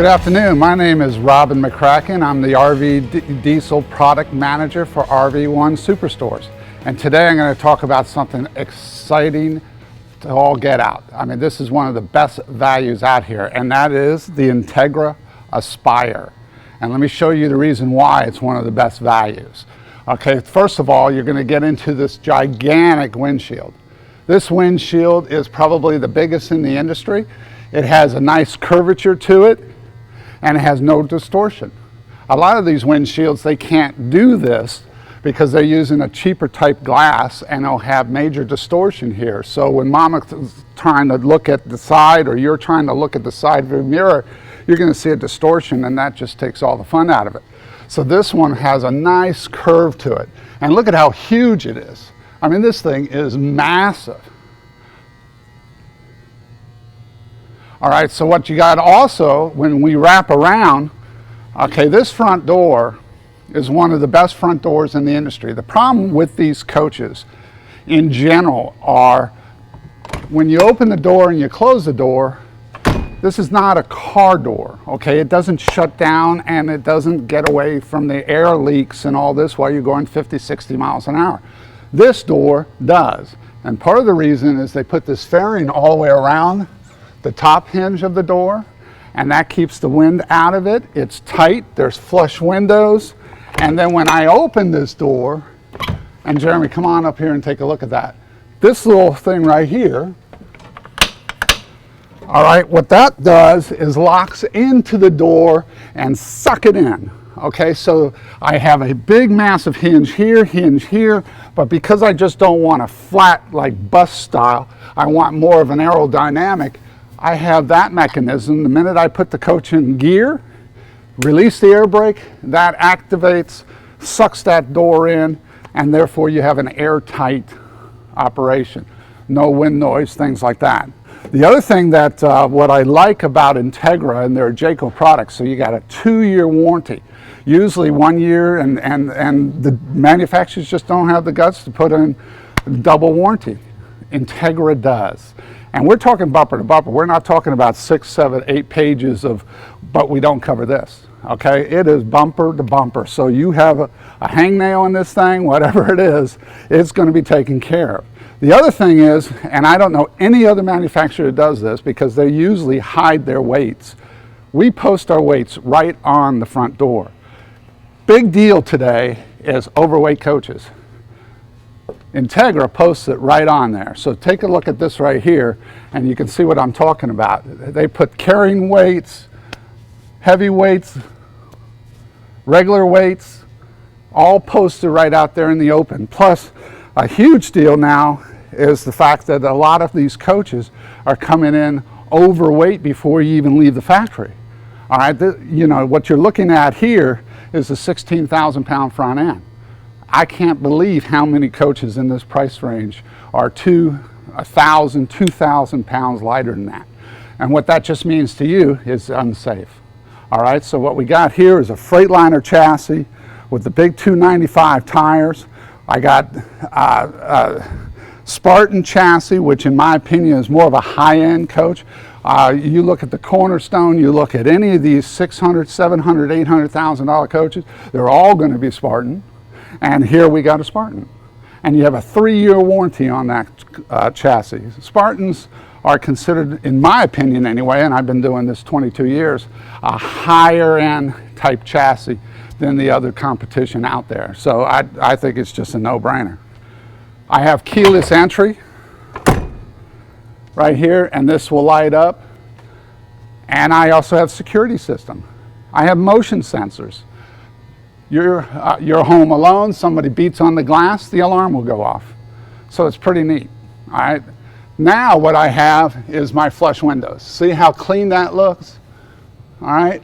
Good afternoon. My name is RVOne McCracken. I'm the Diesel Product Manager for RVOne Superstores. And today I'm going to talk about something exciting to all get out. I mean, this is one of the best values out here, and that is the Entegra Aspire. And let me show you the reason why it's one of the best values. Okay, first of all, you're going to get into this gigantic windshield. This windshield is probably the biggest in the industry. It has a nice curvature to it, and it has no distortion. A lot of these windshields, they can't do this because they're using a cheaper type glass and they'll have major distortion here. So when mama's trying to look at the side or you're trying to look at the side of the mirror, you're gonna see a distortion, and that just takes all the fun out of it. So this one has a nice curve to it. And look at how huge it is. I mean, this thing is massive. All right, so what you got also, when we wrap around, okay, this front door is one of the best front doors in the industry. The problem with these coaches in general are when you open the door and you close the door, this is not a car door, okay? It doesn't shut down and it doesn't get away from the air leaks and all this while you're going 50, 60 miles an hour. This door does. And part of the reason is they put this fairing all the way around the top hinge of the door, and that keeps the wind out of it. It's tight, there's flush windows, and then when I open this door, and Jeremy, come on up here and take a look at that. This little thing right here, all right, what that does is locks into the door and suck it in. Okay, so I have a big massive hinge here, but because I just don't want a flat like bus style, I want more of an aerodynamic, I have that mechanism. The minute I put the coach in gear, release the air brake, that activates, sucks that door in, and therefore you have an airtight operation. No wind noise, things like that. The other thing that what I like about Entegra, and they're Jayco products, so you got a 2-year warranty. Usually 1 year, and the manufacturers just don't have the guts to put in double warranty. Entegra does. And we're talking bumper to bumper. We're not talking about 6, 7, 8 pages of, but we don't cover this, okay? It is bumper to bumper. So you have a hangnail in this thing, whatever it is, it's gonna be taken care of. The other thing is, and I don't know any other manufacturer that does this because they usually hide their weights. We post our weights right on the front door. Big deal today is overweight coaches. Entegra posts it right on there. So take a look at this right here and you can see what I'm talking about. They put carrying weights, heavy weights, regular weights, all posted right out there in the open. Plus, a huge deal now is the fact that a lot of these coaches are coming in overweight before you even leave the factory. All right, you know, what you're looking at here is a 16,000 pound front end. I can't believe how many coaches in this price range are 1,000, 2,000 pounds lighter than that. And what that just means to you is unsafe. All right, so what we got here is a Freightliner chassis with the big 295 tires. I got Spartan chassis, which in my opinion is more of a high-end coach. You look at the Cornerstone, you look at any of these $600, $700, $800,000 coaches, they're all going to be Spartan. And here we got a Spartan. And you have a 3-year warranty on that chassis. Spartans are considered, in my opinion anyway, and I've been doing this 22 years, a higher end type chassis than the other competition out there. So I think it's just a no-brainer. I have keyless entry right here, and this will light up. And I also have security system. I have motion sensors. You're home alone, somebody beats on the glass, the alarm will go off. So it's pretty neat, all right? Now what I have is my flush windows. See how clean that looks, all right?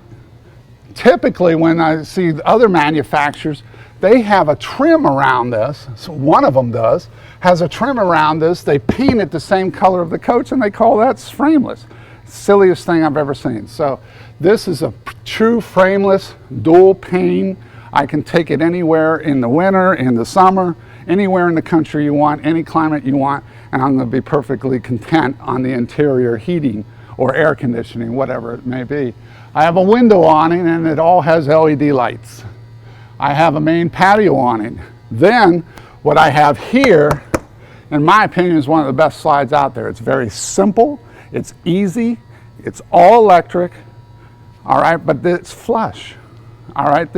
Typically when I see other manufacturers, they have a trim around this, so one of them does, has a trim around this, they paint it the same color of the coach and they call that frameless. Silliest thing I've ever seen. So this is a true frameless, dual pane. I can take it anywhere in the winter, in the summer, anywhere in the country you want, any climate you want, and I'm going to be perfectly content on the interior heating or air conditioning, whatever it may be. I have a window awning and it all has LED lights. I have a main patio awning. Then what I have here, in my opinion, is one of the best slides out there. It's very simple, it's easy, it's all electric, all right, but it's flush, all right?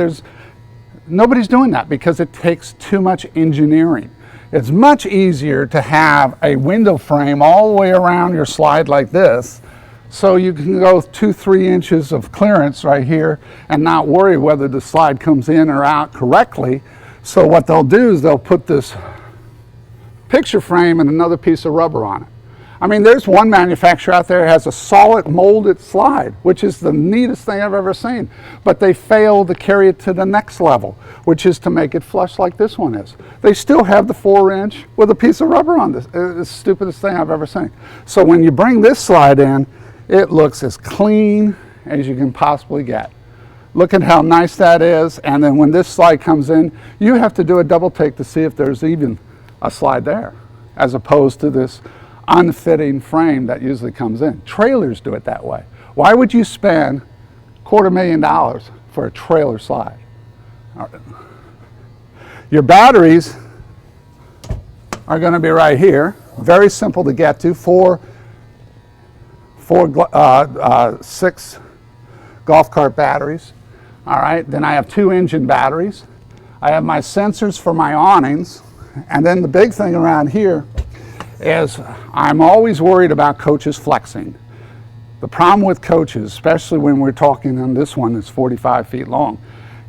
Nobody's doing that because it takes too much engineering. It's much easier to have a window frame all the way around your slide like this, so you can go 2-3 inches of clearance right here and not worry whether the slide comes in or out correctly. So what they'll do is they'll put this picture frame and another piece of rubber on it. I mean, there's one manufacturer out there that has a solid molded slide, which is the neatest thing I've ever seen. But they fail to carry it to the next level, which is to make it flush like this one is. They still have the 4-inch with a piece of rubber on this. It's the stupidest thing I've ever seen. So when you bring this slide in, it looks as clean as you can possibly get. Look at how nice that is. And then when this slide comes in, you have to do a double take to see if there's even a slide there, as opposed to this unfitting frame that usually comes in. Trailers do it that way. Why would you spend $250,000 for a trailer slide? All right. Your batteries are going to be right here. Very simple to get to. 6 golf cart batteries. All right. Then I have 2 engine batteries. I have my sensors for my awnings. And then the big thing around here is I'm always worried about coaches flexing. The problem with coaches, especially when we're talking on this one that's 45 feet long,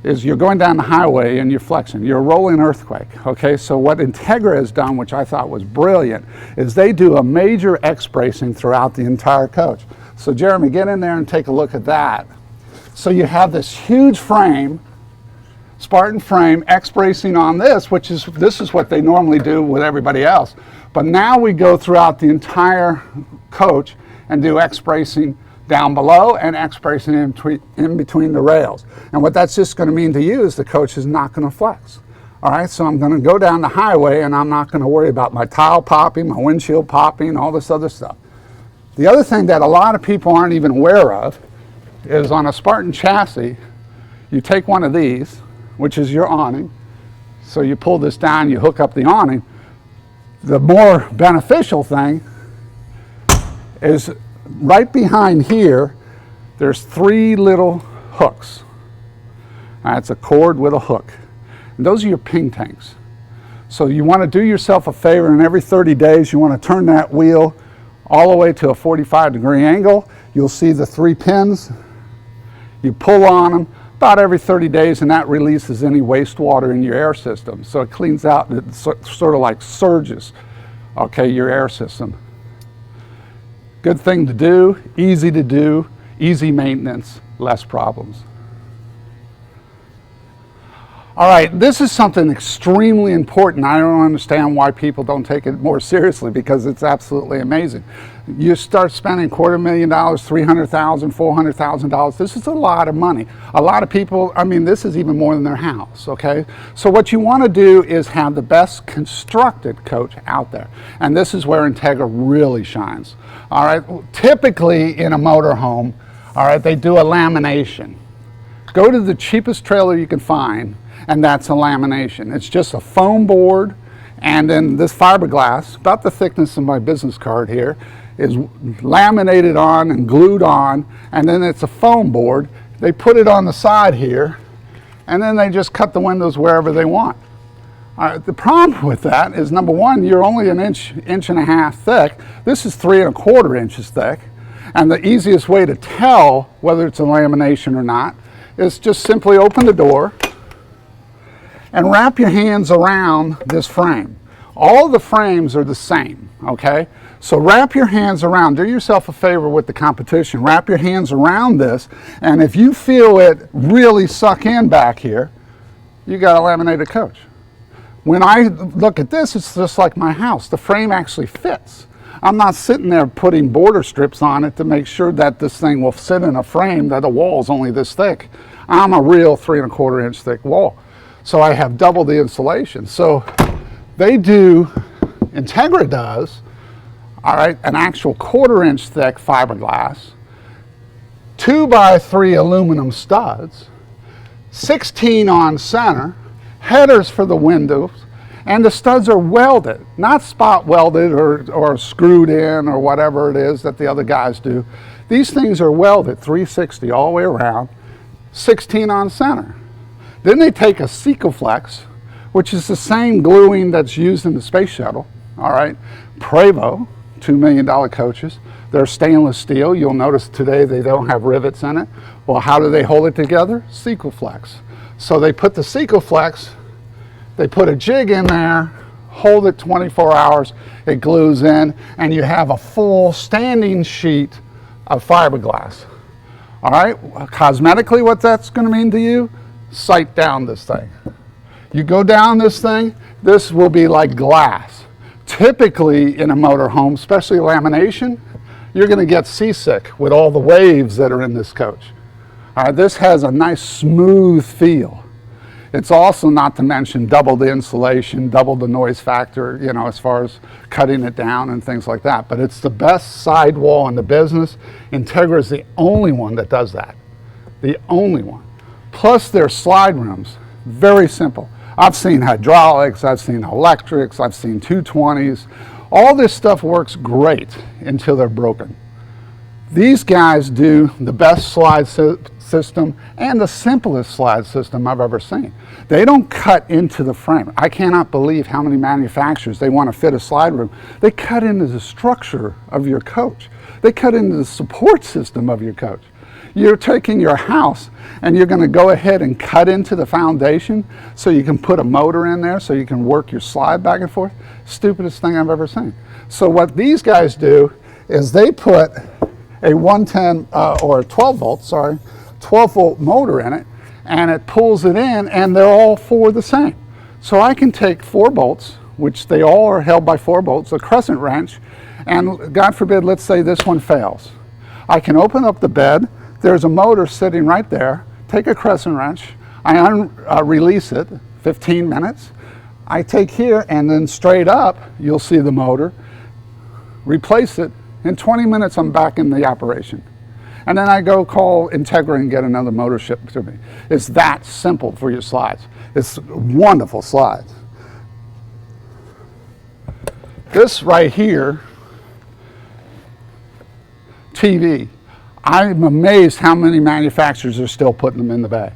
is you're going down the highway and you're flexing. You're a rolling earthquake, okay? So what Entegra has done, which I thought was brilliant, is they do a major X-bracing throughout the entire coach. So Jeremy, get in there and take a look at that. So you have this huge frame, Spartan frame, X-bracing on this, this is what they normally do with everybody else. But now we go throughout the entire coach and do X-bracing down below and X-bracing in between the rails. And what that's just going to mean to you is the coach is not going to flex. All right, so I'm going to go down the highway and I'm not going to worry about my tile popping, my windshield popping, all this other stuff. The other thing that a lot of people aren't even aware of is on a Spartan chassis, you take one of these, which is your awning. So you pull this down, you hook up the awning. The more beneficial thing is right behind here, there's 3 little hooks. That's a cord with a hook. And those are your ping tanks. So you want to do yourself a favor, and every 30 days you want to turn that wheel all the way to a 45-degree angle. You'll see the 3 pins. You pull on them about every 30 days, and that releases any wastewater in your air system. So it cleans out, it sort of like surges, okay, your air system. Good thing to do, easy maintenance, less problems. All right, this is something extremely important. I don't understand why people don't take it more seriously, because it's absolutely amazing. You start spending $250,000, $300,000, $400,000. This is a lot of money. A lot of people, I mean, this is even more than their house, okay? So what you want to do is have the best constructed coach out there. And this is where Entegra really shines. All right, typically in a motorhome, all right, they do a lamination. Go to the cheapest trailer you can find, and that's a lamination. It's just a foam board, and then this fiberglass, about the thickness of my business card here, is laminated on and glued on, and then it's a foam board. They put it on the side here, and then they just cut the windows wherever they want. All right, the problem with that is, number one, you're only an inch and a half thick. This is 3 1/4 inches thick, and the easiest way to tell whether it's a lamination or not is just simply open the door and wrap your hands around this frame. All the frames are the same, okay? So wrap your hands around, do yourself a favor with the competition, wrap your hands around this, and if you feel it really suck in back here, you got a laminated coach. When I look at this, it's just like my house. The frame actually fits. I'm not sitting there putting border strips on it to make sure that this thing will sit in a frame that the wall's only this thick. I'm a real 3 1/4 inch thick wall. So I have double the insulation. So they do, Entegra does, all right, an actual 1/4 inch thick fiberglass, 2x3 aluminum studs, 16 on center, headers for the windows, and the studs are welded, not spot welded or screwed in or whatever it is that the other guys do. These things are welded 360 all the way around, 16 on center. Then they take a Sikaflex, which is the same gluing that's used in the space shuttle, all right? Prevo, $2 million coaches. They're stainless steel. You'll notice today they don't have rivets in it. Well, how do they hold it together? Sikaflex. So they put the Sikaflex, they put a jig in there, hold it 24 hours, it glues in, and you have a full standing sheet of fiberglass. All right, cosmetically what that's going to mean to you, sight down this thing. You go down this thing, this will be like glass. Typically in a motorhome, especially lamination, you're going to get seasick with all the waves that are in this coach. All right, this has a nice smooth feel. It's also, not to mention, double the insulation, double the noise factor, you know, as far as cutting it down and things like that. But it's the best sidewall in the business. Entegra is the only one that does that. The only one. Plus their slide rooms, very simple. I've seen hydraulics, I've seen electrics, I've seen 220s. All this stuff works great until they're broken. These guys do the best slide system and the simplest slide system I've ever seen. They don't cut into the frame. I cannot believe how many manufacturers, they want to fit a slide room. They cut into the structure of your coach. They cut into the support system of your coach. You're taking your house and you're going to go ahead and cut into the foundation so you can put a motor in there so you can work your slide back and forth. Stupidest thing I've ever seen. So what these guys do is they put a 110 or a 12 volt motor in it, and it pulls it in, and they're all 4 the same. So I can take 4 bolts, which they all are held by 4 bolts, a crescent wrench, and God forbid, let's say this one fails. I can open up the bed, there's a motor sitting right there, take a crescent wrench, I release it, 15 minutes, I take here and then straight up, you'll see the motor, replace it, in 20 minutes I'm back in the operation. And then I go call Entegra and get another motor shipped to me. It's that simple for your slides. It's wonderful slides. This right here, TV, I'm amazed how many manufacturers are still putting them in the bay.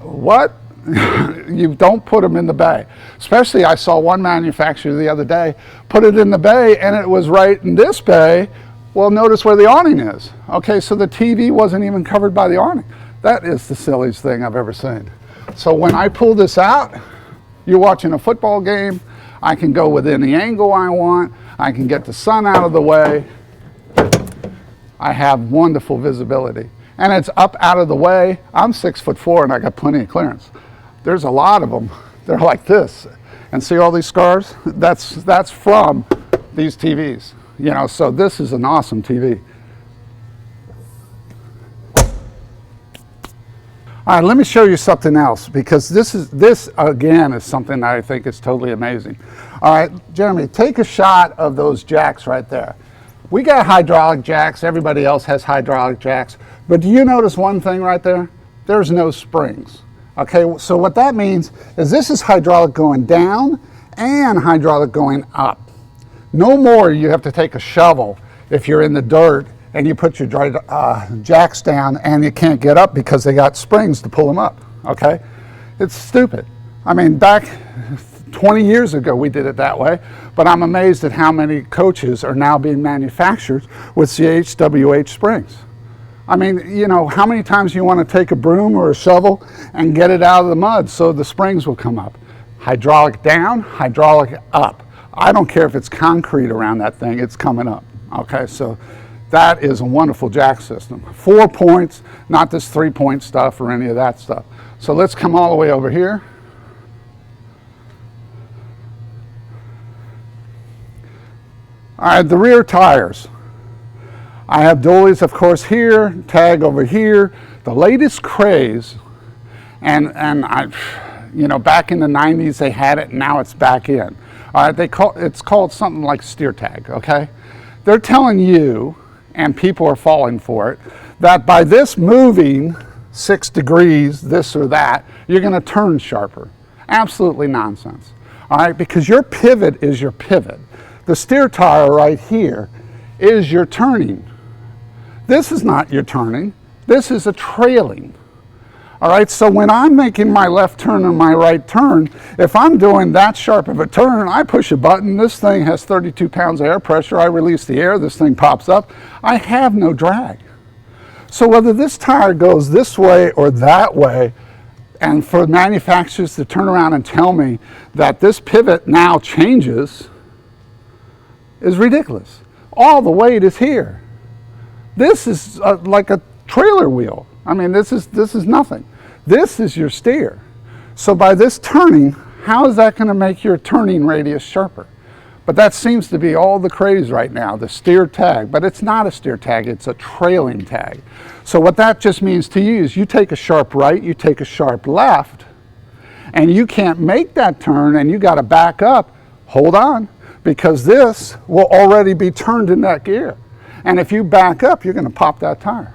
What? You don't put them in the bay. Especially, I saw one manufacturer the other day put it in the bay and it was right in this bay. Well, notice where the awning is. Okay, so the TV wasn't even covered by the awning. That is the silliest thing I've ever seen. So when I pull this out, you're watching a football game, I can go within the angle I want, I can get the sun out of the way. I have wonderful visibility. And it's up out of the way. I'm 6'4" and I got plenty of clearance. There's a lot of them. They're like this. And see all these scars? That's from these TVs. You know, so this is an awesome TV. All right, let me show you something else, because this again is something that I think is totally amazing. All right, Jeremy, take a shot of those jacks right there. We got hydraulic jacks, everybody else has hydraulic jacks, but do you notice one thing right there? There's no springs. Okay, so what that means is this is hydraulic going down and hydraulic going up. No more you have to take a shovel if you're in the dirt and you put your jacks down and you can't get up because they got springs to pull them up, okay? It's stupid. I mean, back 20 years ago we did it that way, but I'm amazed at how many coaches are now being manufactured with CHWH springs. I mean, you know, how many times you want to take a broom or a shovel and get it out of the mud so the springs will come up? Hydraulic down, hydraulic up. I don't care if it's concrete around that thing, it's coming up. Okay, so that is a wonderful jack system. 4 points, not this 3-point stuff or any of that stuff. So let's come all the way over here. All right, the rear tires. I have dualies, of course, here, tag over here. The latest craze, and I, you know, back in the 90s they had it, now it's back in, All right, it's called something like steer tag, okay? They're telling you, and people are falling for it, that by this moving 6 degrees, this or that, you're gonna turn sharper. Absolutely nonsense, all right? Because your pivot is your pivot. The steer tire right here is your turning. This is not your turning, this is a trailing. All right, so when I'm making my left turn and my right turn, if I'm doing that sharp of a turn, I push a button, this thing has 32 pounds of air pressure, I release the air, this thing pops up, I have no drag. So whether this tire goes this way or that way, and for manufacturers to turn around and tell me that this pivot now changes is ridiculous. All the weight is here. This is like a trailer wheel. I mean, this is nothing. This is your steer. So by this turning, how is that going to make your turning radius sharper? But that seems to be all the craze right now, the steer tag. But it's not a steer tag, it's a trailing tag. So what that just means to you is you take a sharp right, you take a sharp left, and you can't make that turn and you got to back up. Hold on, because this will already be turned in that gear. And if you back up, you're going to pop that tire.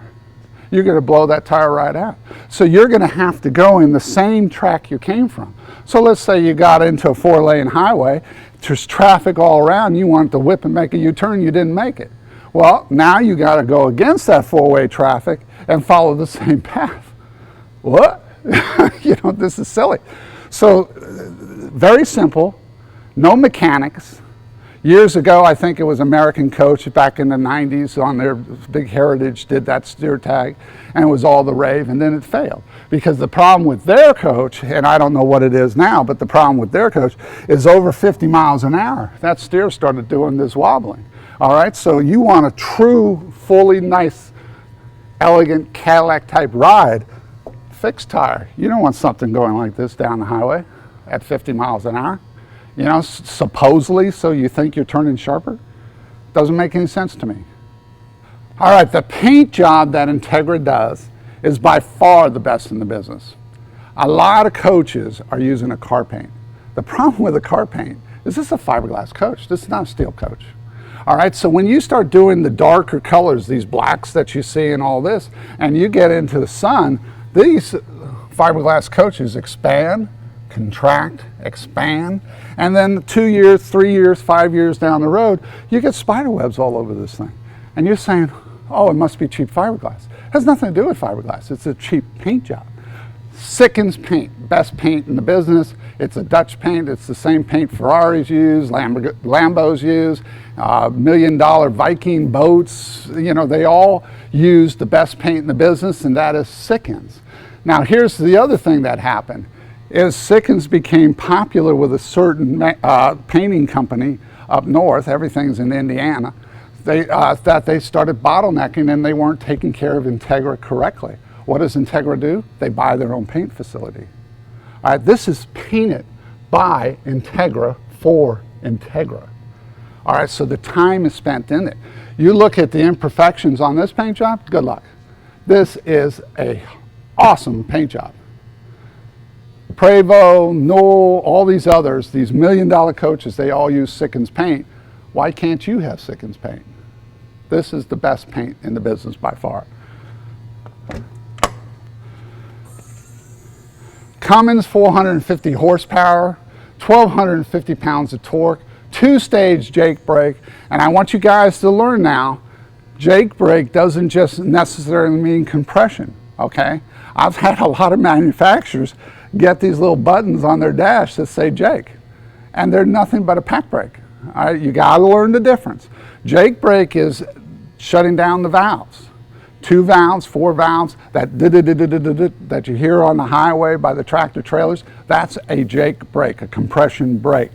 You're going to blow that tire right out. So you're going to have to go in the same track you came from. So let's say you got into a 4-lane highway, there's traffic all around, you want to whip and make a U-turn, you didn't make it. Well, now you got to go against that 4-way traffic and follow the same path. What? You know, this is silly. So very simple, no mechanics. Years ago, I think it was American Coach back in the 90s on their big heritage did that steer tag, and it was all the rave, and then it failed. Because the problem with their coach, and I don't know what it is now, but the problem with their coach is over 50 miles an hour. That steer started doing this wobbling. All right, so you want a true, fully nice, elegant Cadillac type ride, fixed tire. You don't want something going like this down the highway at 50 miles an hour. You know, supposedly, so you think you're turning sharper? Doesn't make any sense to me. All right, the paint job that Entegra does is by far the best in the business. A lot of coaches are using a car paint. The problem with a car paint is this is a fiberglass coach. This is not a steel coach. All right, so when you start doing the darker colors, these blacks that you see and all this, and you get into the sun, these fiberglass coaches expand, contract, expand, and then 2 years, 3 years, 5 years down the road, you get spider webs all over this thing. And you're saying, oh, it must be cheap fiberglass. It has nothing to do with fiberglass. It's a cheap paint job. Sickens paint, best paint in the business. It's a Dutch paint. It's the same paint Ferraris use, Lambos use, $1 million Viking boats. You know, they all use the best paint in the business, and that is Sickens. Now, here's the other thing that happened. Is Sickens became popular with a certain painting company up north, everything's in Indiana, that they started bottlenecking and they weren't taking care of Entegra correctly. What does Entegra do? They buy their own paint facility. All right, this is painted by Entegra for Entegra. All right, so the time is spent in it. You look at the imperfections on this paint job, good luck. This is an awesome paint job. Prevost, Knoll, all these others, these $1 million coaches, they all use Sickens paint. Why can't you have Sickens paint? This is the best paint in the business by far. Cummins 450 horsepower, 1,250 pounds of torque, 2-stage Jake brake, and I want you guys to learn now, Jake brake doesn't just necessarily mean compression, okay? I've had a lot of manufacturers get these little buttons on their dash that say Jake, and they're nothing but a pack brake. All right, you gotta learn the difference. Jake brake is shutting down the valves. 2 valves, 4 valves, that you hear on the highway by the tractor trailers, that's a Jake brake, a compression brake.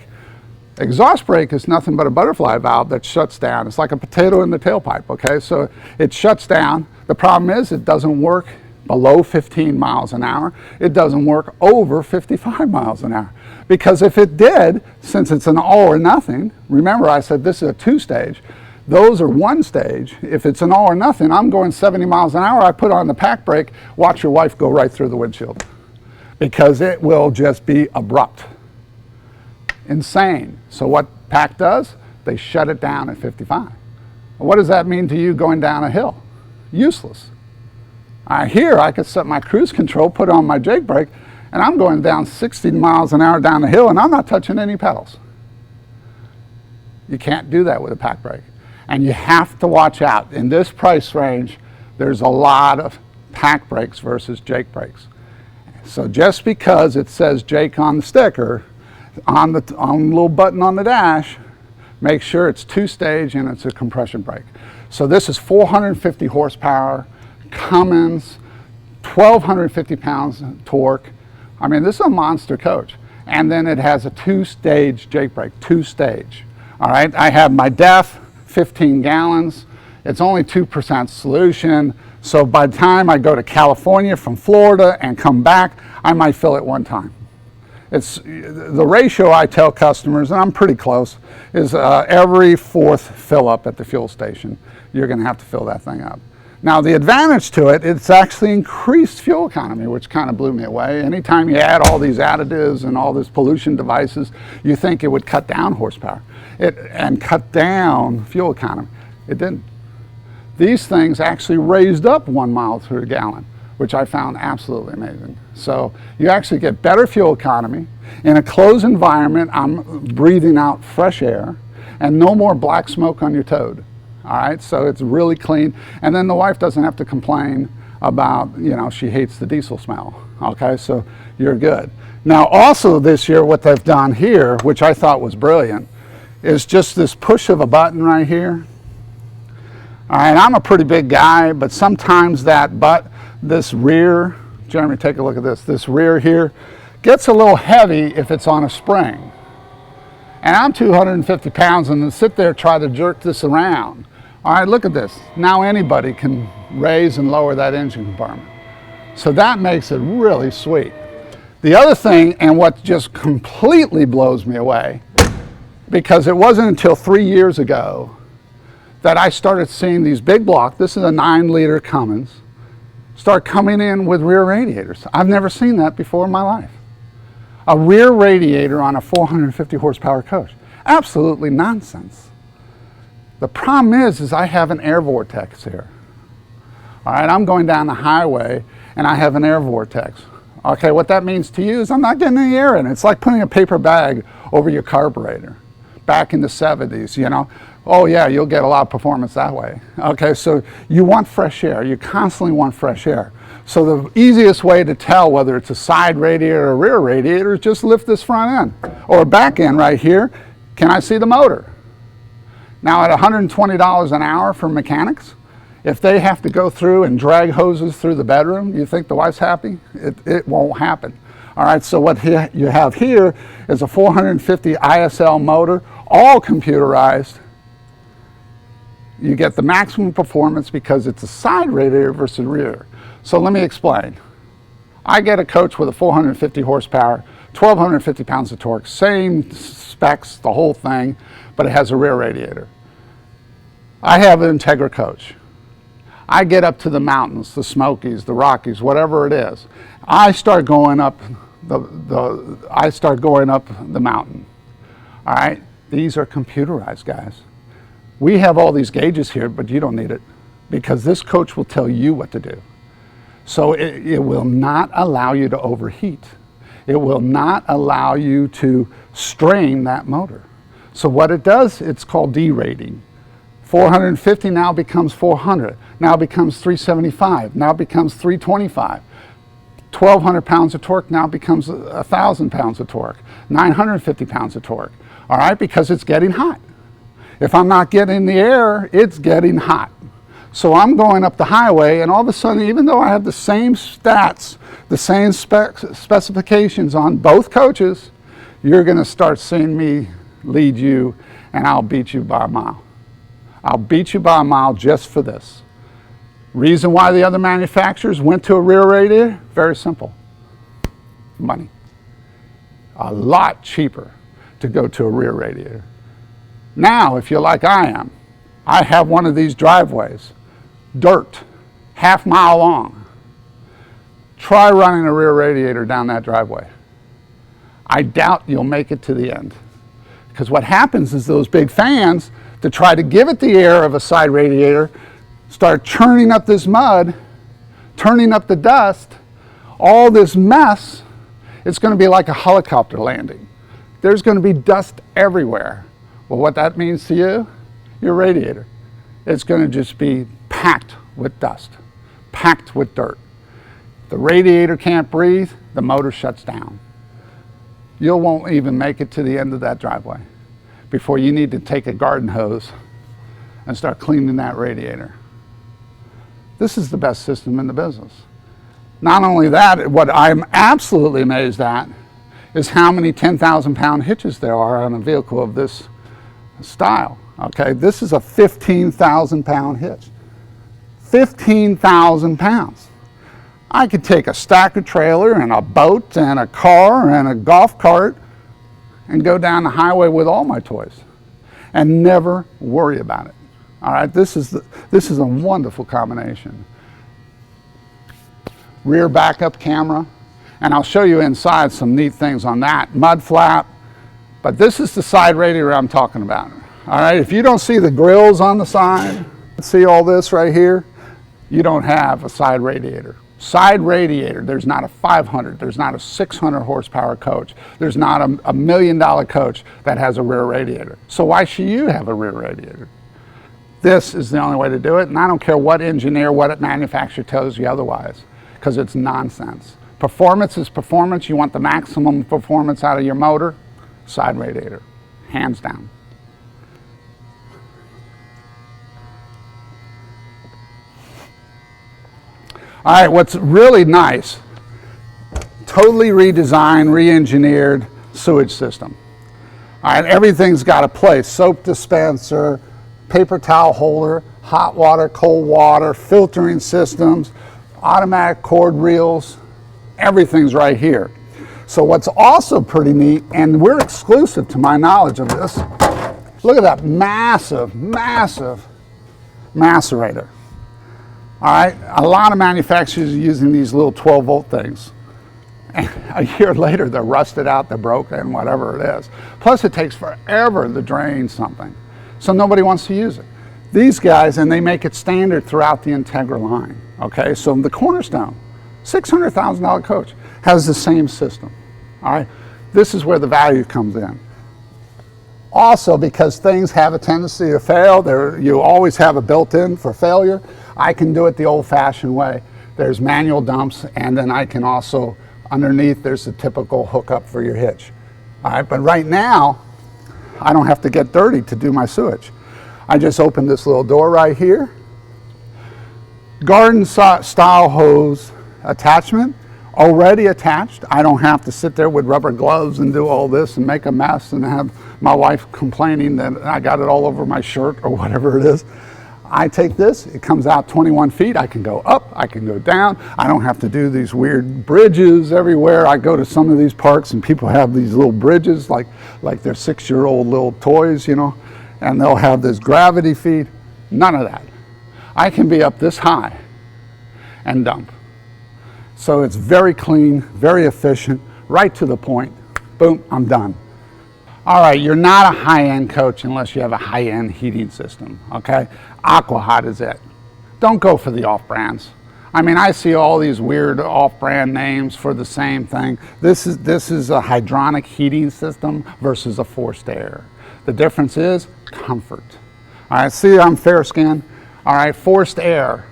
Exhaust brake is nothing but a butterfly valve that shuts down. It's like a potato in the tailpipe, okay? So it shuts down. The problem is it doesn't work below 15 miles an hour. It doesn't work over 55 miles an hour. Because if it did, since it's an all or nothing, remember I said this is a 2-stage, those are 1 stage. If it's an all or nothing, I'm going 70 miles an hour, I put on the pack brake, watch your wife go right through the windshield. Because it will just be abrupt. insane. So what PAC does, they shut it down at 55. What does that mean to you going down a hill? Useless. Here I could set my cruise control, put on my Jake brake, and I'm going down 60 miles an hour down the hill and I'm not touching any pedals. You can't do that with a PAC brake. And you have to watch out. In this price range, there's a lot of PAC brakes versus Jake brakes. So just because it says Jake on the sticker, on the little button on the dash, make sure it's 2-stage and it's a compression brake. So this is 450 horsepower, Cummins, 1,250 pounds torque. I mean, this is a monster coach. And then it has a 2-stage Jake brake, 2-stage. All right, I have my DEF, 15 gallons. It's only 2% solution. So by the time I go to California from Florida and come back, I might fill it one time. It's the ratio I tell customers, and I'm pretty close, is every 4th fill up at the fuel station, you're going to have to fill that thing up. Now the advantage to it, it's actually increased fuel economy, which kind of blew me away. Anytime you add all these additives and all these pollution devices, you think it would cut down horsepower and cut down fuel economy. It didn't. These things actually raised up 1 mile per gallon, which I found absolutely amazing. So you actually get better fuel economy. In a closed environment, I'm breathing out fresh air and no more black smoke on your toad. All right, so it's really clean. And then the wife doesn't have to complain about, she hates the diesel smell. Okay, so you're good. Now also this year, what they've done here, which I thought was brilliant, is just this push of a button right here. All right, I'm a pretty big guy, but sometimes this rear, Jeremy, take a look at this rear here, gets a little heavy if it's on a spring. And I'm 250 pounds and to sit there try to jerk this around. All right, look at this. Now anybody can raise and lower that engine compartment. So that makes it really sweet. The other thing, and what just completely blows me away, because it wasn't until 3 years ago that I started seeing these big block, this is a 9-liter Cummins, start coming in with rear radiators. I've never seen that before in my life. A rear radiator on a 450 horsepower coach. Absolutely nonsense. The problem is I have an air vortex here. All right, I'm going down the highway and I have an air vortex. Okay, what that means to you is I'm not getting any air in. It's like putting a paper bag over your carburetor. Back in the 70s, oh yeah, you'll get a lot of performance that way. Okay, so you want fresh air. You constantly want fresh air. So the easiest way to tell whether it's a side radiator or rear radiator is just lift this front end or back end right here. Can I see the motor? Now at $120 an hour for mechanics, if they have to go through and drag hoses through the bedroom, you think the wife's happy? It won't happen. All right, so what you have here is a 450 ISL motor, all computerized. You get the maximum performance because it's a side radiator versus rear. So let me explain. I get a coach with a 450 horsepower, 1,250 pounds of torque, same specs, the whole thing, but it has a rear radiator. I have an Entegra coach. I get up to the mountains, the Smokies, the Rockies, whatever it is. I start going up the mountain. All right, these are computerized, guys. We have all these gauges here, but you don't need it because this coach will tell you what to do. So it will not allow you to overheat. It will not allow you to strain that motor. So what it does, it's called derating. 450 now becomes 400, now becomes 375, now becomes 325. 1,200 pounds of torque now becomes 1,000 pounds of torque, 950 pounds of torque. All right, because it's getting hot. If I'm not getting the air, it's getting hot. So I'm going up the highway and all of a sudden, even though I have the same stats, the same specifications on both coaches, you're gonna start seeing me lead you and I'll beat you by a mile. I'll beat you by a mile just for this. Reason why the other manufacturers went to a rear radiator? Very simple. Money. A lot cheaper to go to a rear radiator. Now, if you're like I am, I have one of these driveways, dirt, half-mile long. Try running a rear radiator down that driveway. I doubt you'll make it to the end. Because what happens is those big fans, to try to give it the air of a side radiator, start churning up this mud, turning up the dust, all this mess. It's going to be like a helicopter landing. There's going to be dust everywhere. Well, what that means to you, your radiator, it's going to just be packed with dust, packed with dirt. The radiator can't breathe, the motor shuts down. You won't even make it to the end of that driveway before you need to take a garden hose and start cleaning that radiator. This is the best system in the business. Not only that, what I'm absolutely amazed at is how many 10,000-pound hitches there are on a vehicle of this style. Okay, this is a 15,000-pound hitch. 15,000 pounds. I could take a stacker trailer and a boat and a car and a golf cart and go down the highway with all my toys and never worry about it. All right, this is a wonderful combination. Rear backup camera, and I'll show you inside some neat things on that. Mud flap, but this is the side radiator I'm talking about. All right, if you don't see the grills on the side, see all this right here, you don't have a side radiator. Side radiator, there's not a 500, there's not a 600 horsepower coach, there's not a $1 million coach that has a rear radiator. So why should you have a rear radiator? This is the only way to do it, and I don't care what engineer, what manufacturer tells you otherwise, because it's nonsense. Performance is performance. You want the maximum performance out of your motor, side radiator, hands down. All right, what's really nice, totally redesigned, re-engineered sewage system. All right, everything's got a place. Soap dispenser, paper towel holder, hot water, cold water, filtering systems, automatic cord reels, everything's right here. So what's also pretty neat, and we're exclusive to my knowledge of this, look at that massive, massive macerator. All right, a lot of manufacturers are using these little 12-volt things. And a year later, they're rusted out, they're broken, whatever it is. Plus, it takes forever to drain something. So nobody wants to use it. These guys, and they make it standard throughout the Entegra line. Okay, so the Cornerstone, $600,000 coach, has the same system. All right, this is where the value comes in. Also, because things have a tendency to fail, you always have a built-in for failure. I can do it the old-fashioned way. There's manual dumps, and then I can also, underneath, there's the typical hookup for your hitch. All right, but right now, I don't have to get dirty to do my sewage. I just open this little door right here. Garden style hose attachment, already attached. I don't have to sit there with rubber gloves and do all this and make a mess and have my wife complaining that I got it all over my shirt or whatever it is. I take this, it comes out 21 feet. I can go up, I can go down. I don't have to do these weird bridges everywhere. I go to some of these parks and people have these little bridges like they're 6-year-old little toys, you know, and they'll have this gravity feed. None of that. I can be up this high and dump. So it's very clean, very efficient, right to the point. Boom, I'm done. All right, you're not a high-end coach unless you have a high-end heating system, okay? AquaHot is it. Don't go for the off-brands. I mean, I see all these weird off-brand names for the same thing. This is a hydronic heating system versus a forced air. The difference is comfort. All right, see, I'm fair skinned. All right, forced air.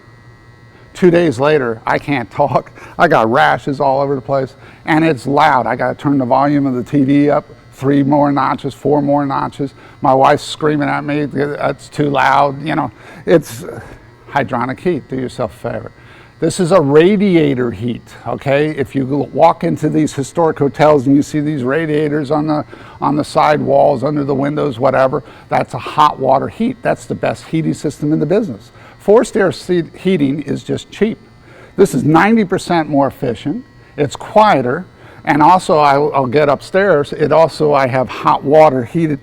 2 days later, I can't talk. I got rashes all over the place, and it's loud. I got to turn the volume of the TV up 3 more notches, 4 more notches. My wife's screaming at me, that's too loud. You know, it's hydronic heat. Do yourself a favor. This is a radiator heat, okay? If you walk into these historic hotels and you see these radiators on the side walls, under the windows, whatever, that's a hot water heat. That's the best heating system in the business. Forced air heating is just cheap. This is 90% more efficient. It's quieter. And also, I'll get upstairs. I have hot water heated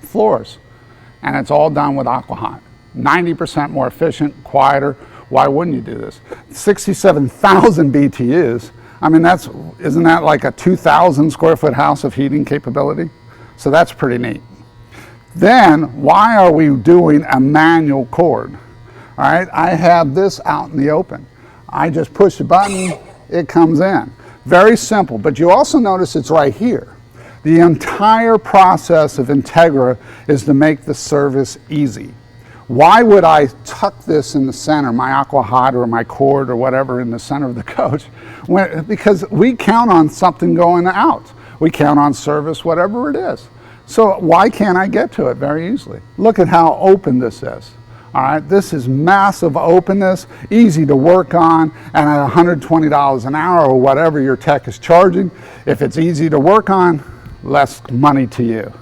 floors. And it's all done with AquaHot. 90% more efficient, quieter. Why wouldn't you do this? 67,000 BTUs. I mean, isn't that like a 2,000 square foot house of heating capability? So that's pretty neat. Then why are we doing a manual cord? All right, I have this out in the open. I just push a button, it comes in. Very simple, but you also notice it's right here. The entire process of Entegra is to make the service easy. Why would I tuck this in the center, my aqua hot or my cord or whatever in the center of the coach? Because we count on something going out. We count on service, whatever it is. So why can't I get to it very easily? Look at how open this is. All right, this is massive openness, easy to work on, and at $120 an hour or whatever your tech is charging, if it's easy to work on, less money to you.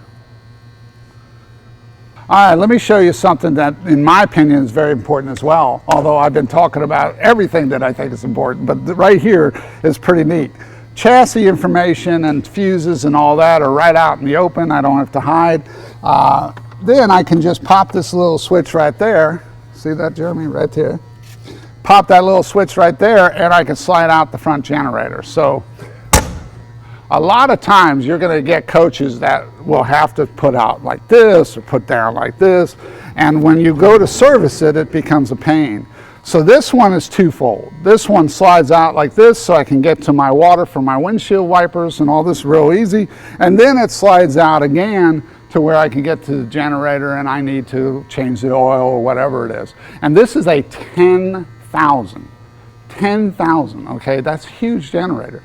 All right, let me show you something that, in my opinion, is very important as well, although I've been talking about everything that I think is important, but right here is pretty neat. Chassis information and fuses and all that are right out in the open. I don't have to hide. Then I can just pop this little switch right there. See that, Jeremy, right there? Pop that little switch right there, and I can slide out the front generator. So a lot of times you're going to get coaches that will have to put out like this or put down like this, and when you go to service it, it becomes a pain. So this one is twofold. This one slides out like this so I can get to my water for my windshield wipers and all this real easy, and then it slides out again to where I can get to the generator and I need to change the oil or whatever it is. And this is a 10,000, okay, that's a huge generator.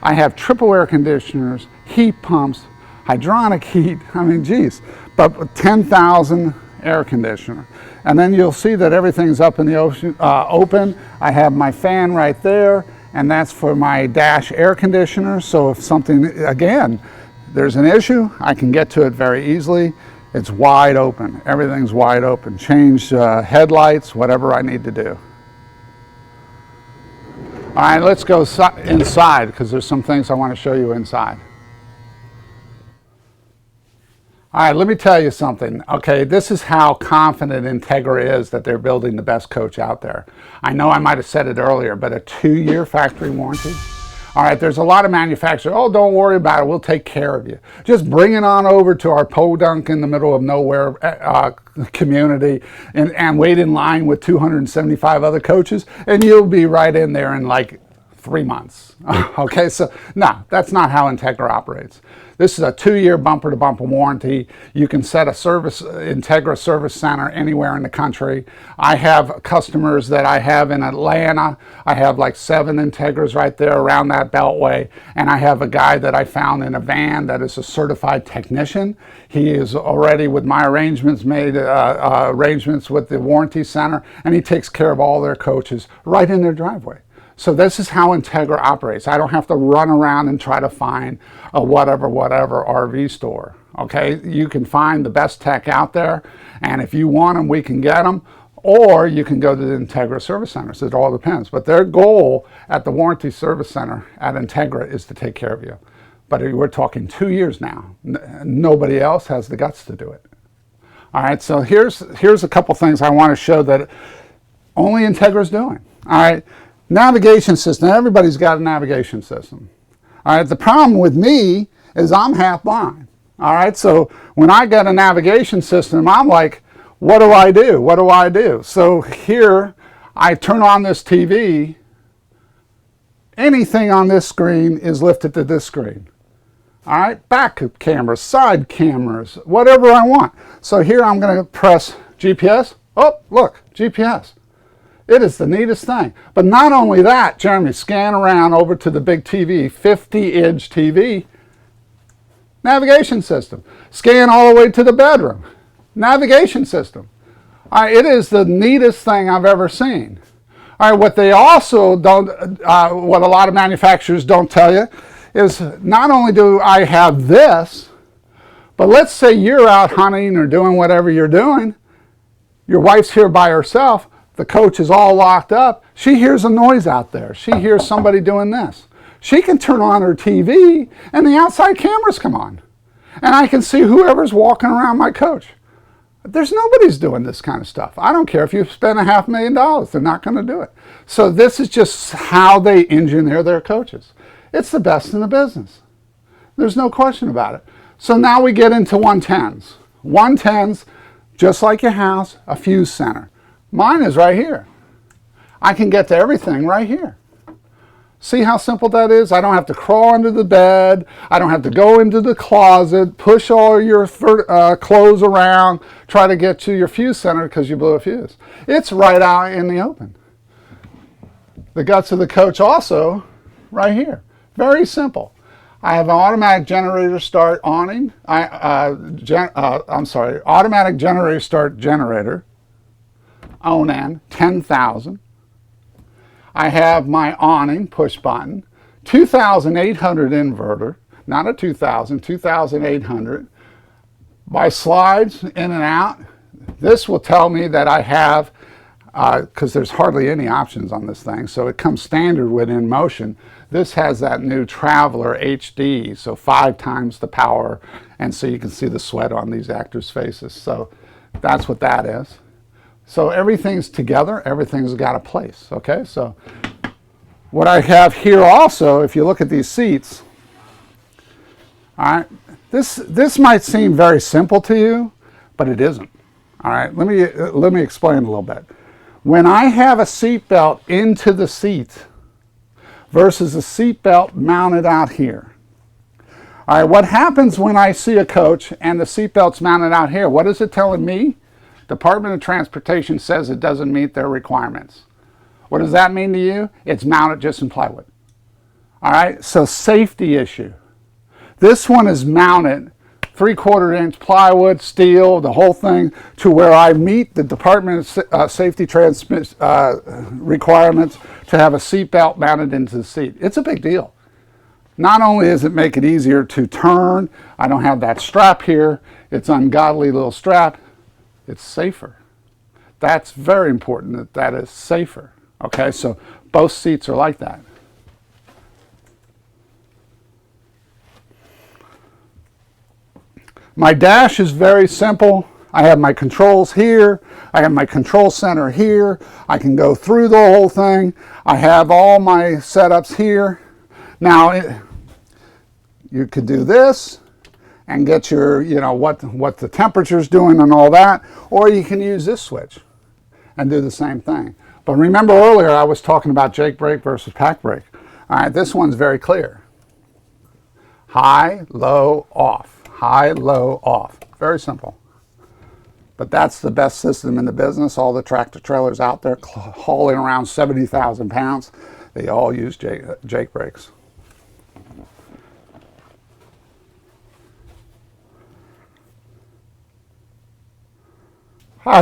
I have triple air conditioners, heat pumps, hydronic heat, I mean, geez, but with 10,000 air conditioner. And then you'll see that everything's up in the ocean, open. I have my fan right there, and that's for my dash air conditioner. So if something, again, there's an issue, I can get to it very easily. It's wide open, everything's wide open. Change headlights, whatever I need to do. All right, let's go inside because there's some things I want to show you inside. All right, let me tell you something. Okay, this is how confident Entegra is that they're building the best coach out there. I know I might have said it earlier, but a 2-year factory warranty. All right, there's a lot of manufacturers, oh, don't worry about it, we'll take care of you. Just bring it on over to our podunk in the middle of nowhere community and wait in line with 275 other coaches, and you'll be right in there in like 3 months. Okay, so no, that's not how Entegra operates. This is a 2-year bumper-to-bumper warranty. You can set a Entegra service center anywhere in the country. I have customers that I have in Atlanta. I have like 7 Entegras right there around that beltway. And I have a guy that I found in a van that is a certified technician. He is already, with my arrangements, made arrangements with the warranty center, and he takes care of all their coaches right in their driveway. So this is how Entegra operates. I don't have to run around and try to find a whatever RV store. Okay, you can find the best tech out there, and if you want them, we can get them, or you can go to the Entegra service centers. It all depends. But their goal at the warranty service center at Entegra is to take care of you. But we're talking 2 years now. Nobody else has the guts to do it. All right, so here's a couple things I want to show that only Entegra's doing. All right. Navigation system, everybody's got a navigation system. All right, the problem with me is I'm half blind. All right, so when I get a navigation system, I'm like, what do I do? What do I do? So here, I turn on this TV, anything on this screen is lifted to this screen. All right, back cameras, side cameras, whatever I want. So here I'm gonna press GPS. Oh, look, GPS. It is the neatest thing. But not only that, Jeremy, scan around over to the big TV, 50-inch TV, navigation system. Scan all the way to the bedroom, navigation system. All right, it is the neatest thing I've ever seen. All right, what they also don't, what a lot of manufacturers don't tell you is not only do I have this, but let's say you're out hunting or doing whatever you're doing, your wife's here by herself, the coach is all locked up, she hears a noise out there. She hears somebody doing this. She can turn on her TV and the outside cameras come on. And I can see whoever's walking around my coach. There's nobody's doing this kind of stuff. I don't care if you spend $500,000, they're not going to do it. So this is just how they engineer their coaches. It's the best in the business. There's no question about it. So now we get into 110s. 110s, just like your house, a fuse center. Mine is right here. I can get to everything right here. See how simple that is? I don't have to crawl under the bed. I don't have to go into the closet, push all your clothes around, try to get to your fuse center because you blew a fuse. It's right out in the open. The guts of the coach also right here. Very simple. I have an automatic generator start awning. Automatic generator start generator. Onan 10,000. I have my awning push button, 2,800 inverter, not a 2,000, 2,800. My slides in and out. This will tell me that I have, because there's hardly any options on this thing, so it comes standard with InMotion. This has that new Traveler HD, so 5 times the power, and so you can see the sweat on these actors' faces. So that's what that is. So everything's together, everything's got a place, okay? So what I have here also, if you look at these seats, all right, this might seem very simple to you, but it isn't, all right? Let me explain a little bit. When I have a seat belt into the seat versus a seat belt mounted out here, all right, what happens when I see a coach and the seat belt's mounted out here? What is it telling me? Department of Transportation says it doesn't meet their requirements. What does that mean to you? It's mounted just in plywood. All right, so safety issue. This one is mounted 3/4 inch plywood, steel, the whole thing, to where I meet the Department of Safety requirements to have a seat belt mounted into the seat. It's a big deal. Not only does it make it easier to turn, I don't have that strap here, it's ungodly little strap, it's safer. That's very important that that is safer. Okay, so both seats are like that. My dash is very simple. I have my controls here. I have my control center here. I can go through the whole thing. I have all my setups here. Now, you could do this and get your, what the temperature's doing and all that, or you can use this switch and do the same thing. But remember earlier I was talking about Jake brake versus pack brake. All right, this one's very clear. High, low, off. High, low, off. Very simple. But that's the best system in the business. All the tractor trailers out there hauling around 70,000 pounds, they all use Jake brakes.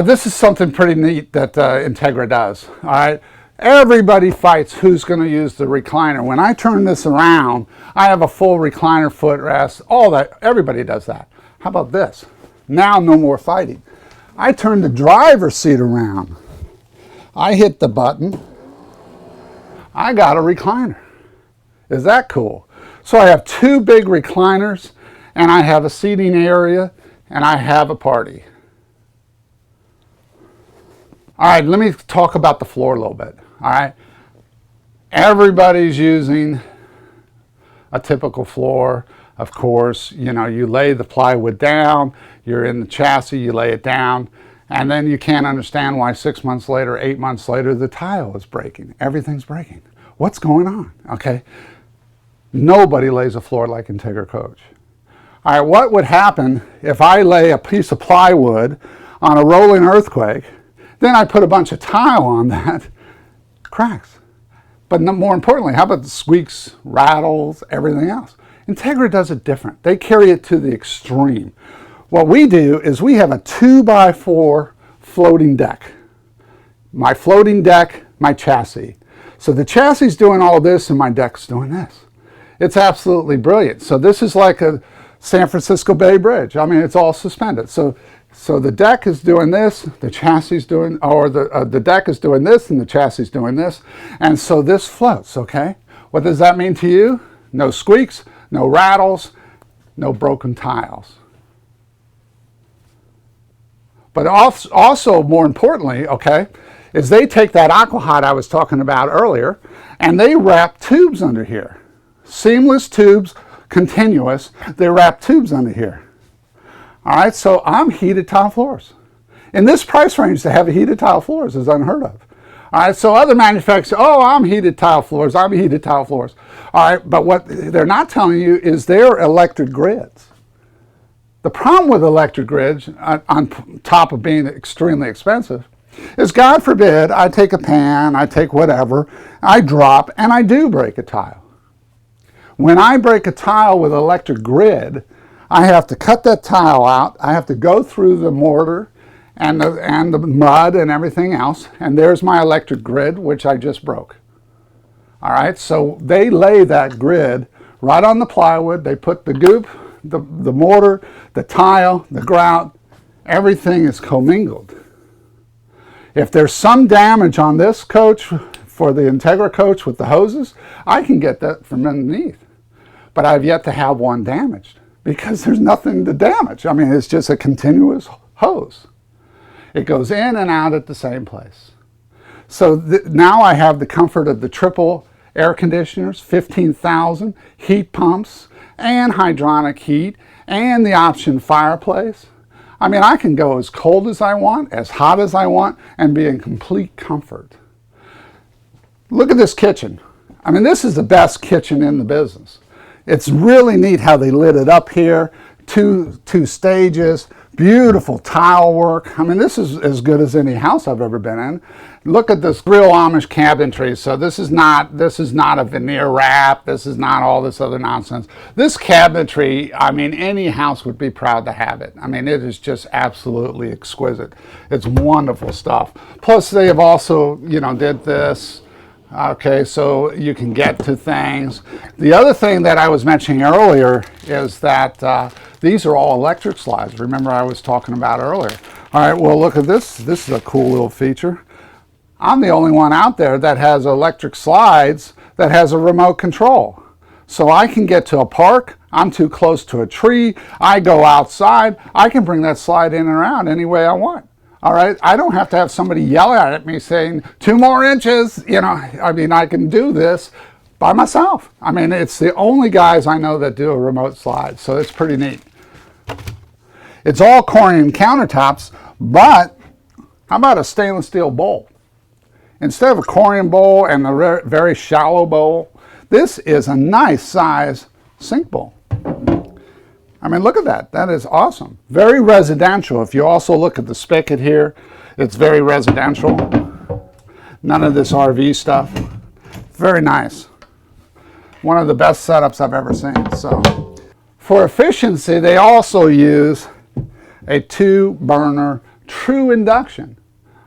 This is something pretty neat that Entegra does. All right, everybody fights who's going to use the recliner. When I turn this around, I have a full recliner footrest. All that, everybody does that. How about this? Now, no more fighting. I turn the driver's seat around. I hit the button. I got a recliner. Is that cool? So I have 2 big recliners, and I have a seating area, and I have a party. All right, let me talk about the floor a little bit. All right, everybody's using a typical floor. Of course, you lay the plywood down, you're in the chassis, you lay it down, and then you can't understand why 6 months later, 8 months later, the tile is breaking. Everything's breaking. What's going on? Okay, nobody lays a floor like Entegra Coach. All right, what would happen if I lay a piece of plywood on a rolling earthquake? Then I put a bunch of tile on that, cracks. But more importantly, how about the squeaks, rattles, everything else? Entegra does it different. They carry it to the extreme. What we do is we have a 2x4 floating deck. My floating deck, my chassis. So the chassis is doing all this and my deck's doing this. It's absolutely brilliant. So this is like a San Francisco Bay Bridge. I mean, it's all suspended. So the deck is doing this, the chassis is doing, or the deck is doing this and the chassis is doing this. And so this floats, okay? What does that mean to you? No squeaks, no rattles, no broken tiles. But also more importantly, okay, is they take that aquahot I was talking about earlier and they wrap tubes under here. Seamless tubes, continuous, they wrap tubes under here. All right, so I'm heated tile floors. In this price range, to have heated tile floors is unheard of. All right, so other manufacturers, oh, I'm heated tile floors, I'm heated tile floors. All right, but what they're not telling you is they're electric grids. The problem with electric grids, on top of being extremely expensive, is God forbid I take a pan, I take whatever, I drop, and I do break a tile. When I break a tile with electric grid, I have to cut that tile out, I have to go through the mortar and the mud and everything else, and there's my electric grid, which I just broke. All right, so they lay that grid right on the plywood, they put the goop, the mortar, the tile, the grout, everything is commingled. If there's some damage on this coach for the Entegra coach with the hoses, I can get that from underneath. But I've yet to have one damaged because there's nothing to damage. I mean, it's just a continuous hose. It goes in and out at the same place. So now I have the comfort of the triple air conditioners, 15,000, heat pumps, and hydronic heat, and the option fireplace. I mean, I can go as cold as I want, as hot as I want, and be in complete comfort. Look at this kitchen. I mean, this is the best kitchen in the business. It's really neat how they lit it up here, two stages, beautiful tile work. I mean, this is as good as any house I've ever been in. Look at this real Amish cabinetry. So this is not a veneer wrap. This is not all this other nonsense. This cabinetry, I mean, any house would be proud to have it. I mean, it is just absolutely exquisite. It's wonderful stuff. Plus, they have also, did this. Okay, so you can get to things. The other thing that I was mentioning earlier is that these are all electric slides. Remember I was talking about earlier. All right, well, look at this. This is a cool little feature. I'm the only one out there that has electric slides that has a remote control. So I can get to a park, I'm too close to a tree, I go outside, I can bring that slide in and around any way I want. All right, I don't have to have somebody yell at me saying 2 more inches. I mean, I can do this by myself. I mean, it's the only guys I know that do a remote slide, so it's pretty neat. It's all corian countertops, but how about a stainless steel bowl? Instead of a corian bowl and a very shallow bowl, this is a nice size sink bowl. I mean, look at that. That is awesome. Very residential. If you also look at the spigot here, it's very residential. None of this RV stuff. Very nice. One of the best setups I've ever seen. So, for efficiency, they also use a 2-burner true induction.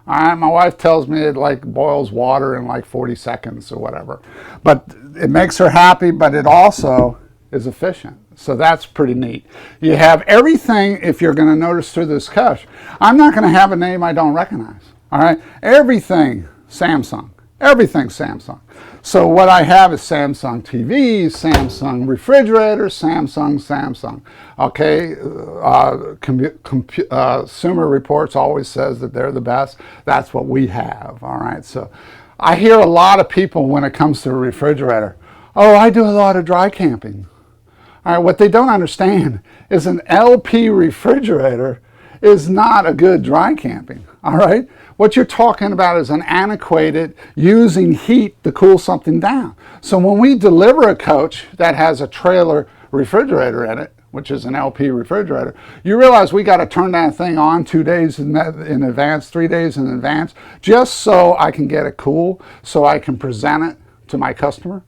All right, my wife tells me it boils water in 40 seconds or whatever. But it makes her happy, but it also is efficient. So that's pretty neat. You have everything, if you're going to notice through this coach. I'm not going to have a name I don't recognize. All right? Everything Samsung. Everything Samsung. So what I have is Samsung TVs, Samsung refrigerators, Samsung. Okay? Consumer Reports always says that they're the best. That's what we have. All right? So I hear a lot of people when it comes to a refrigerator. Oh, I do a lot of dry camping. All right, what they don't understand is an LP refrigerator is not a good dry camping. All right, what you're talking about is an antiquated using heat to cool something down. So when we deliver a coach that has a trailer refrigerator in it, which is an LP refrigerator, you realize we got to turn that thing on 2 days in advance, 3 days in advance, just so I can get it cool, so I can present it to my customer.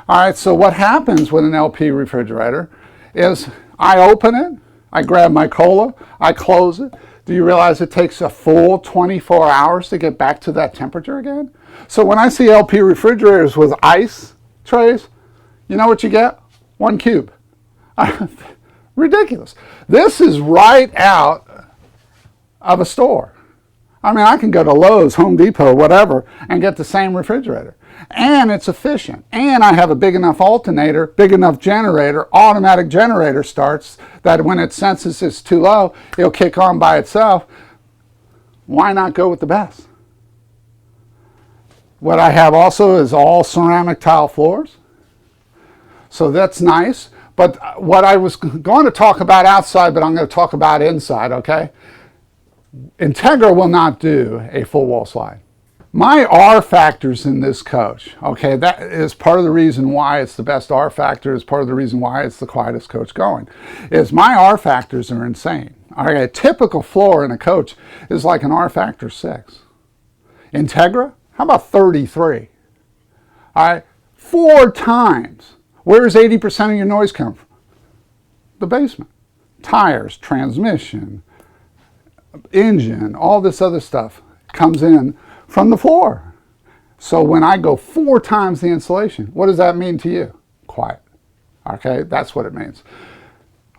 All right, so what happens with an LP refrigerator is I open it, I grab my cola, I close it. Do you realize it takes a full 24 hours to get back to that temperature again? So when I see LP refrigerators with ice trays, you know what you get? 1 cube. Ridiculous. This is right out of a store. I mean, I can go to Lowe's, Home Depot, whatever, and get the same refrigerator. And it's efficient. And I have a big enough alternator, big enough generator, automatic generator starts, that when it senses it's too low, it'll kick on by itself. Why not go with the best? What I have also is all ceramic tile floors. So that's nice. But what I was going to talk about outside, but I'm going to talk about inside, okay? Entegra will not do a full wall slide. My R factors in this coach, okay, that is part of the reason why it's the best R factor, is part of the reason why it's the quietest coach going, is my R factors are insane. All right, a typical floor in a coach is like an R factor 6. Entegra, how about 33? All right, 4 times. Where does 80% of your noise come from? The basement. Tires, transmission, engine, all this other stuff comes in from the floor. So when I go 4 times the insulation, what does that mean to you? Quiet. Okay, that's what it means.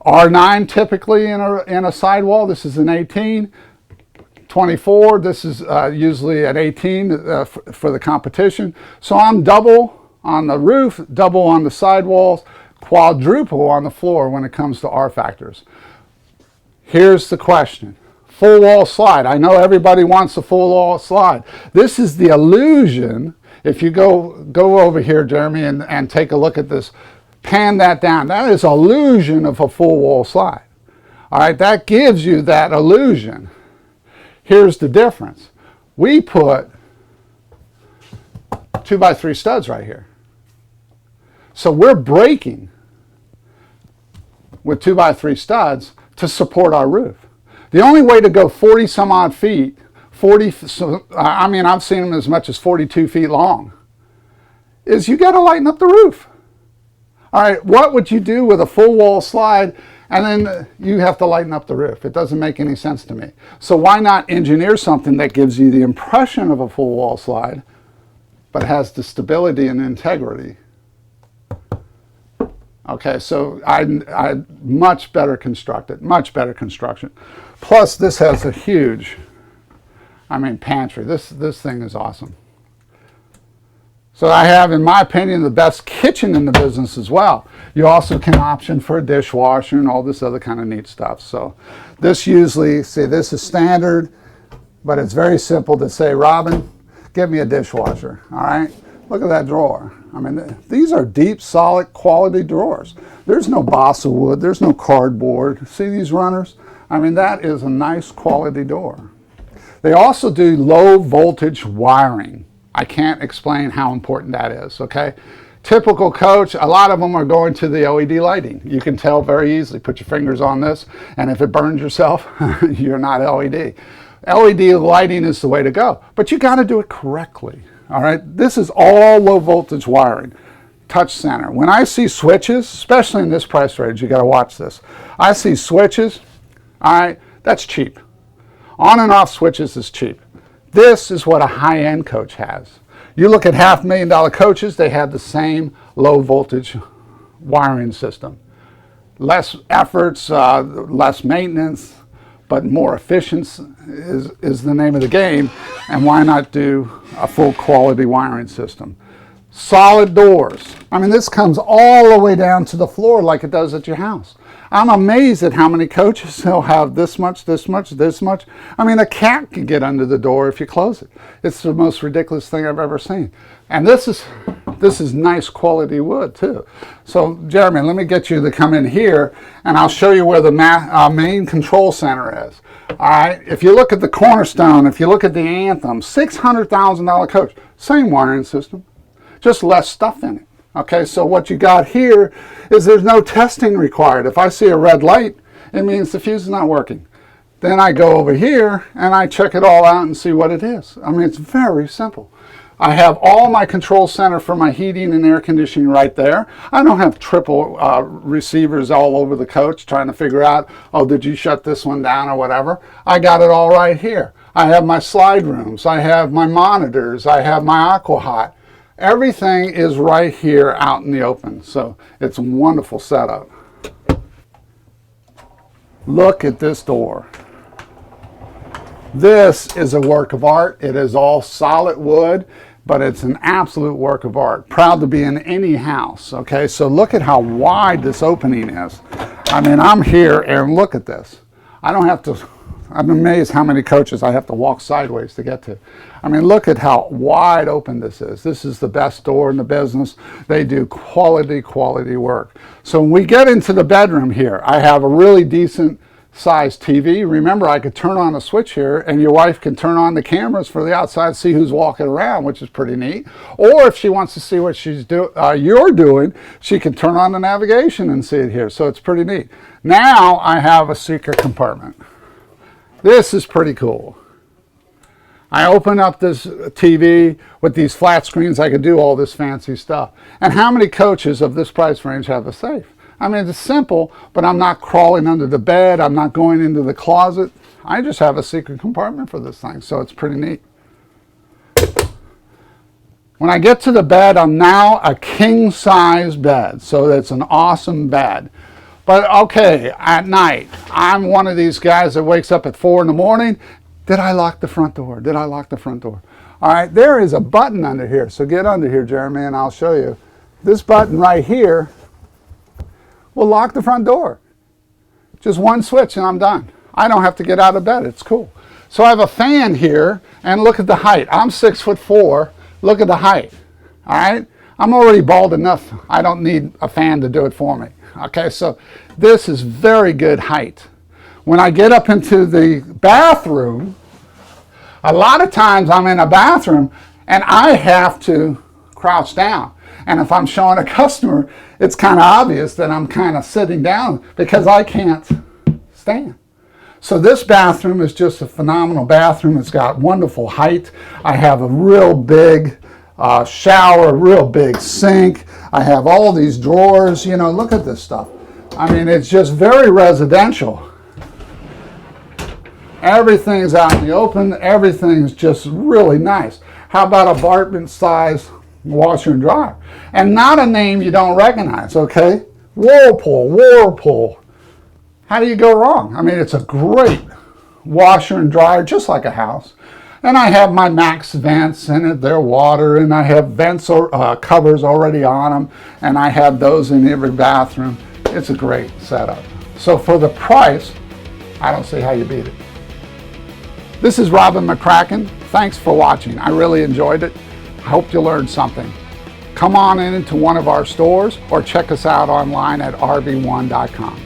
R9 typically in a sidewall, this is an 18. 24, this is usually at 18 for the competition. So I'm double on the roof, double on the sidewalls, quadruple on the floor when it comes to R factors. Here's the question. Full wall slide. I know everybody wants a full wall slide. This is the illusion. If you go over here, Jeremy, and take a look at this, pan that down. That is illusion of a full wall slide. All right, that gives you that illusion. Here's the difference. We put 2x3 studs right here. So we're breaking with 2x3 studs to support our roof. The only way to go 40 some odd feet, I mean, I've seen them as much as 42 feet long, is you got to lighten up the roof. All right, what would you do with a full wall slide and then you have to lighten up the roof? It doesn't make any sense to me. So why not engineer something that gives you the impression of a full wall slide, but has the stability and integrity? Okay, so I much better constructed, much better construction. Plus, this has a huge, pantry. This thing is awesome. So I have, in my opinion, the best kitchen in the business as well. You also can option for a dishwasher and all this other kind of neat stuff. So this usually, see, this is standard, but it's very simple to say, Robin, get me a dishwasher, all right? Look at that drawer. These are deep, solid, quality drawers. There's no balsa wood. There's no cardboard. See these runners? That is a nice quality door. They also do low voltage wiring. I can't explain how important that is, okay? Typical coach, a lot of them are going to the LED lighting. You can tell very easily. Put your fingers on this, and if it burns yourself, you're not LED. LED lighting is the way to go, but you got to do it correctly. All right, this is all low voltage wiring. Touch center. When I see switches, especially in this price range, you got to watch this. I see switches, all right, that's cheap. On and off switches is cheap. This is what a high-end coach has. You look at $500,000 coaches, they have the same low voltage wiring system. Less efforts, less maintenance, but more efficient is the name of the game. And why not do a full quality wiring system? Solid doors. This comes all the way down to the floor like it does at your house. I'm amazed at how many coaches will have this much, this much, this much. A cat can get under the door if you close it. It's the most ridiculous thing I've ever seen. And this is nice quality wood too. So Jeremy, let me get you to come in here and I'll show you where the main control center is. All right, if you look at the Cornerstone, if you look at the Anthem, $600,000 coach, same wiring system, just less stuff in it. Okay, so what you got here is there's no testing required. If I see a red light, it means the fuse is not working. Then I go over here and I check it all out and see what it is. It's very simple. I have all my control center for my heating and air conditioning right there. I don't have triple receivers all over the coach trying to figure out, oh, did you shut this one down or whatever. I got it all right here. I have my slide rooms. I have my monitors. I have my AquaHot. Everything is right here out in the open. So it's a wonderful setup. Look at this door. This is a work of art. It is all solid wood, but it's an absolute work of art. Proud to be in any house, okay? So look at how wide this opening is. I'm here and look at this. I don't have to I'm amazed how many coaches I have to walk sideways to get to. I mean, look at how wide open this is. This is the best door in the business. They do quality work. So when we get into the bedroom here, I have a really decent sized TV. Remember, I could turn on a switch here and your wife can turn on the cameras for the outside, see who's walking around, which is pretty neat. Or if she wants to see what you're doing, she can turn on the navigation and see it here. So it's pretty neat. Now I have a secret compartment. This is pretty cool. I open up this TV with these flat screens. I could do all this fancy stuff. And how many coaches of this price range have a safe? I mean, it's simple, but I'm not crawling under the bed. I'm not going into the closet. I just have a secret compartment for this thing, so it's pretty neat. When I get to the bed, I'm now a king-size bed, so it's an awesome bed. But okay, at night, I'm one of these guys that wakes up at 4 in the morning. Did I lock the front door? Did I lock the front door? All right, there is a button under here, so get under here, Jeremy, and I'll show you. This button right here will lock the front door. Just one switch and I'm done. I don't have to get out of bed. It's cool. So I have a fan here, and look at the height. I'm 6'4". Look at the height. All right? I'm already bald enough. I don't need a fan to do it for me. Okay, so this is very good height. When I get up into the bathroom, a lot of times I'm in a bathroom and I have to crouch down. And if I'm showing a customer, it's kind of obvious that I'm kind of sitting down because I can't stand. So this bathroom is just a phenomenal bathroom. It's got wonderful height. I have a real big shower, real big sink. I have all these drawers. You know, look at this stuff. I mean, it's just very residential. Everything's out in the open. Everything's just really nice. How about apartment size washer and dryer? And not a name you don't recognize, okay? Whirlpool. How do you go wrong? I mean, it's a great washer and dryer, just like a house. And I have my Max vents in it. They're water, and I have vents or covers already on them, and I have those in every bathroom. It's a great setup. So for the price, I don't see how you beat it. This is Robin McCracken. Thanks for watching. I really enjoyed it. I hope you learned something. Come on into one of our stores or check us out online at RVOne.com.